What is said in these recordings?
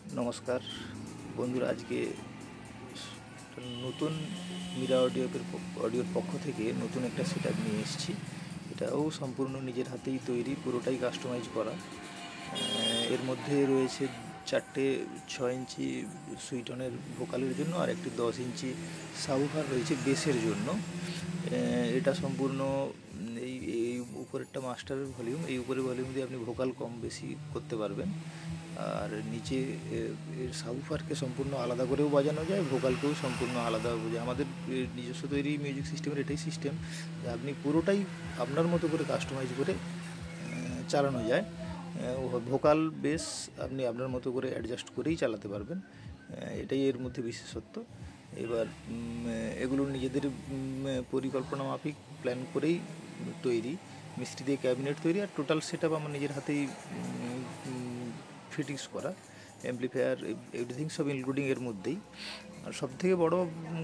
নমস্কার বন্ধুরা, আজকে নতুন মীরা অডিওর পক্ষ থেকে নতুন একটা সেটআপ নিয়ে এসেছি। এটাও সম্পূর্ণ নিজের হাতেই তৈরি, পুরোটাই কাস্টমাইজ করা। এর মধ্যে রয়েছে 4টে 6 ইঞ্চি সুইটনের ভোকালের জন্য, আর একটি 10 ইঞ্চি সাবউফার রয়েছে বেসের জন্য। এটা সম্পূর্ণ এই এই উপরেরটা মাস্টারের ভলিউম, এই উপরের ভলিউম দিয়ে আপনি ভোকাল কম বেশি করতে পারবেন। আর নিচে এর সাবউফারকে সম্পূর্ণ আলাদা করেও বাজানো যায়, ভোকালকেও সম্পূর্ণ আলাদা বোঝায়। আমাদের নিজস্ব তৈরি মিউজিক সিস্টেমের এটাই সিস্টেম যে আপনি পুরোটাই আপনার মতো করে কাস্টমাইজ করে চালানো যায়। ভোকাল বেস আপনি আপনার মতো করে অ্যাডজাস্ট করেই চালাতে পারবেন, এটাই এর মধ্যে বিশেষত্ব। এবার এগুলো নিজেদের পরিকল্পনা মাফিক প্ল্যান করেই তৈরি, মিস্ত্রি দিয়ে ক্যাবিনেট তৈরি, আর টোটাল সেটআপ আমার নিজের হাতেই ফিটিংস করা, অ্যাম্পলিফায়ার এভরিথিং সব ইনক্লুডিং এর মধ্যেই। আর সবথেকে বড়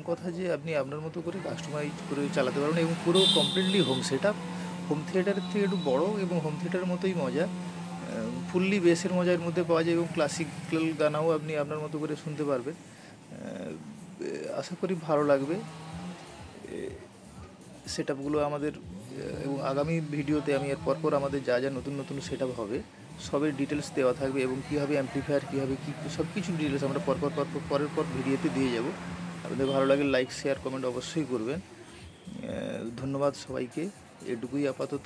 কথা যে আপনি আপনার মতো করে কাস্টমাইজ করে চালাতে পারবেন, এবং পুরো কমপ্লিটলি হোম সেটআপ। হোম থিয়েটারের থেকে একটু বড় এবং হোম থিয়েটারের মতোই মজা, ফুললি বেসের মজা এর মধ্যে পাওয়া যায়, এবং ক্লাসিক্যাল গানাও আপনি আপনার মতো করে শুনতে পারবেন। আশা করি ভালো লাগবে সেটআপগুলো আমাদের। এবং আগামী ভিডিওতে আমি এর পরপর আমাদের যা যা নতুন নতুন সেটআপ হবে সবের ডিটেলস দেওয়া থাকবে, এবং কীভাবে অ্যাম্পলিফায়ার কীভাবে কী সব কিছু ডিটেলস আমরা পরের পর ভিডিওতে দিয়ে যাব। আপনাদের ভালো লাগে লাইক শেয়ার কমেন্ট অবশ্যই করবেন। ধন্যবাদ সবাইকে। এটুকুই আপাতত।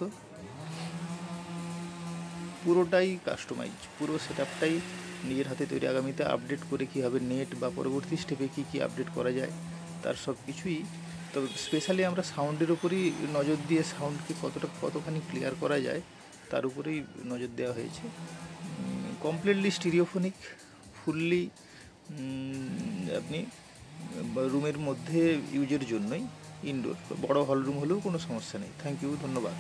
পুরোটাই কাস্টমাইজ, পুরো সেটআপটাই নিজের হাতে তৈরি। আগামীতে আপডেট করে কীভাবে নেট বা পরবর্তী স্টেপে কী কী আপডেট করা যায় তার সব কিছুই। তবে স্পেশালি আমরা সাউন্ডের উপরই নজর দিয়ে সাউন্ডকে কতখানি ক্লিয়ার করা যায় তার উপরেই নজর দেওয়া হয়েছে। কমপ্লিটলি স্টিরিওফোনিক, ফুললি আপনি রুমের মধ্যে ইউজের জন্যই, ইনডোর বড় হল রুম হলেও কোনো সমস্যা নেই। থ্যাংক ইউ, ধন্যবাদ।